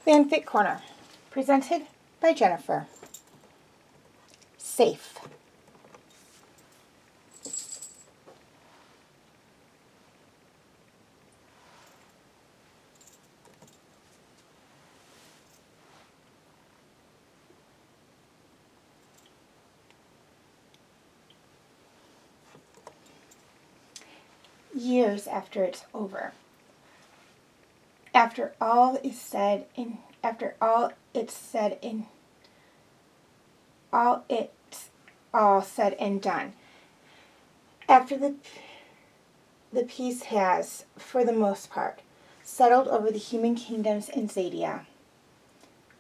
Fanfic Corner, presented by Jennifer. Safe. Years after it's over. After all is said and done. After the peace has, for the most part, settled over the human kingdoms in Zadia,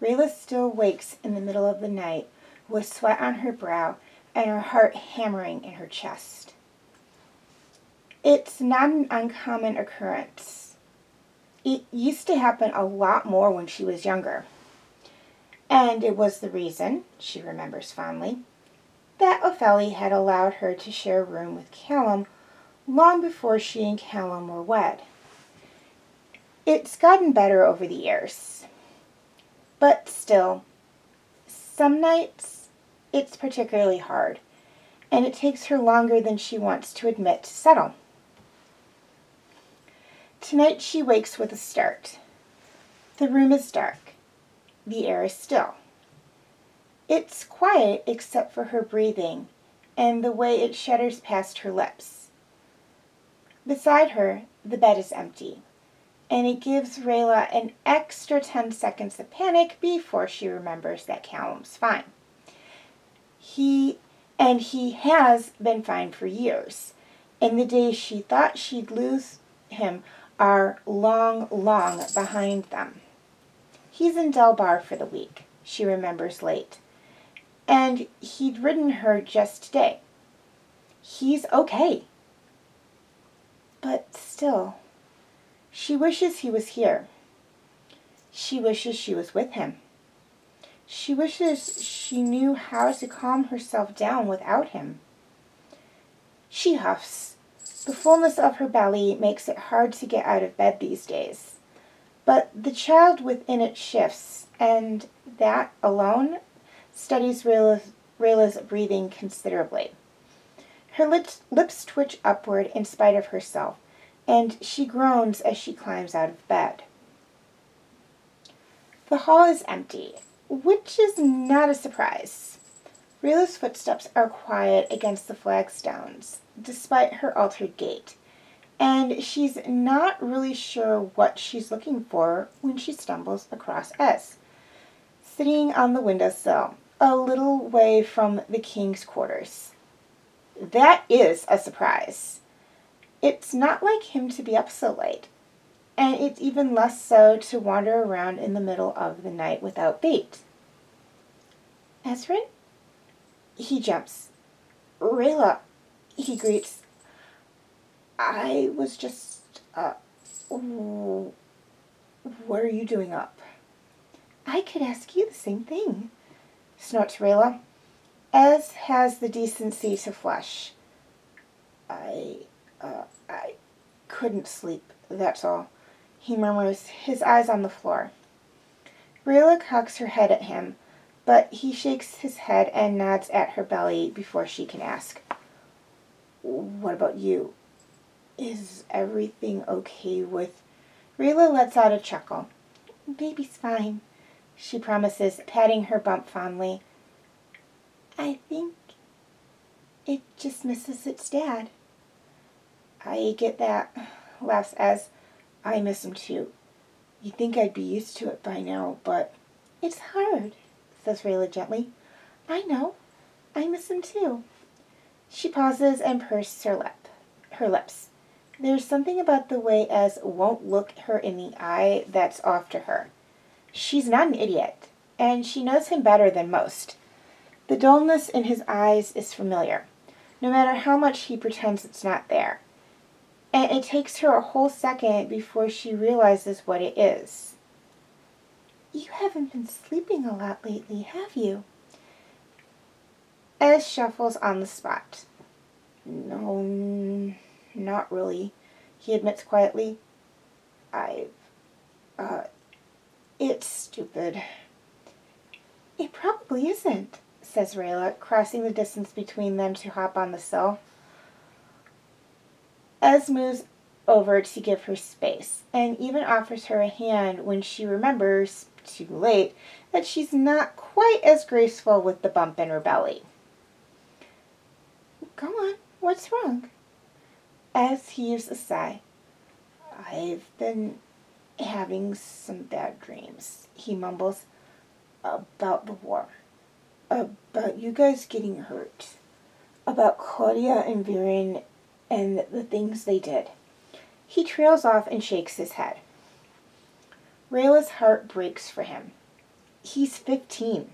Rayla still wakes in the middle of the night with sweat on her brow and her heart hammering in her chest. It's not an uncommon occurrence. It used to happen a lot more when she was younger. And it was the reason, she remembers fondly, that Ophelia had allowed her to share a room with Callum long before she and Callum were wed. It's gotten better over the years. But still, some nights it's particularly hard, and it takes her longer than she wants to admit to settle. Tonight she wakes with a start. The room is dark. The air is still. It's quiet except for her breathing and the way it shudders past her lips. Beside her, the bed is empty, and it gives Rayla an extra 10 seconds of panic before she remembers that Callum's fine. He has been fine for years, and the days she thought she'd lose him are long, long behind them. He's in Del Bar for the week, she remembers late, and he'd ridden her just today. He's okay. But still, she wishes he was here. She wishes she was with him. She wishes she knew how to calm herself down without him. She huffs. The fullness of her belly makes it hard to get out of bed these days. But the child within it shifts, and that alone steadies Rayla's breathing considerably. Her lips twitch upward in spite of herself, and she groans as she climbs out of bed. The hall is empty, which is not a surprise. Rayla's footsteps are quiet against the flagstones, despite her altered gait, and she's not really sure what she's looking for when she stumbles across Ez, sitting on the windowsill, a little way from the king's quarters. That is a surprise. It's not like him to be up so late, and it's even less so to wander around in the middle of the night without bait. Ezrin? He jumps. Rayla, he greets. I was just, what are you doing up? I could ask you the same thing, snorts Rayla. Ez has the decency to flush. I couldn't sleep, that's all, he murmurs, his eyes on the floor. Rayla cocks her head at him, but he shakes his head and nods at her belly before she can ask. What about you? Is everything okay with... Rayla lets out a chuckle. Baby's fine, she promises, patting her bump fondly. I think it just misses its dad. I get that, laughs Ez. I miss him too. You'd think I'd be used to it by now, but it's hard, says Rayla gently. I know. I miss him too. She pauses and purses her lips. There's something about the way Ez won't look her in the eye that's off to her. She's not an idiot, and she knows him better than most. The dullness in his eyes is familiar, no matter how much he pretends it's not there. And it takes her a whole second before she realizes what it is. You haven't been sleeping a lot lately, have you? Ez shuffles on the spot. No, not really, he admits quietly. It's stupid. It probably isn't, says Rayla, crossing the distance between them to hop on the sill. Ez moves over to give her space, and even offers her a hand when she remembers, too late, that she's not quite as graceful with the bump in her belly. Go on, what's wrong? Ez heaves a sigh. I've been having some bad dreams, he mumbles, about the war. About you guys getting hurt. About Claudia and Viren and the things they did. He trails off and shakes his head. Rayla's heart breaks for him. He's 15,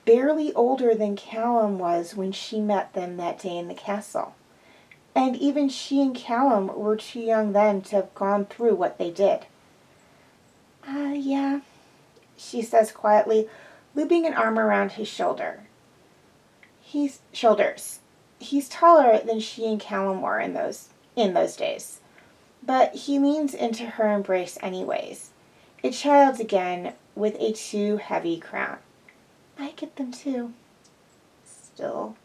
barely older than Callum was when she met them that day in the castle. And even she and Callum were too young then to have gone through what they did. Yeah, she says quietly, looping an arm around his shoulders. He's taller than she and Callum were in those days. But he leans into her embrace anyways. A child's again, with a too heavy crown. I get them too. Still.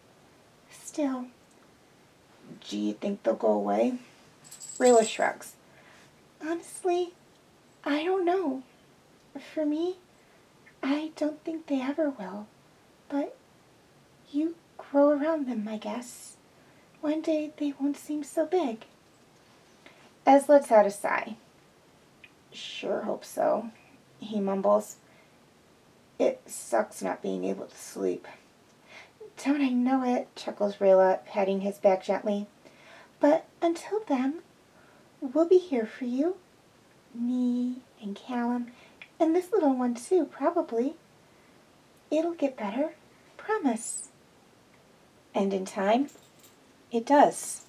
Do you think they'll go away? Rayla shrugs. Honestly, I don't know. For me, I don't think they ever will. But you grow around them, I guess. One day they won't seem so big. Ez lets out a sigh. Sure hope so, he mumbles. It sucks not being able to sleep. Don't I know it, chuckles Rayla, patting his back gently. But until then, we'll be here for you. Me and Callum, and this little one too, probably. It'll get better, promise. And in time, it does.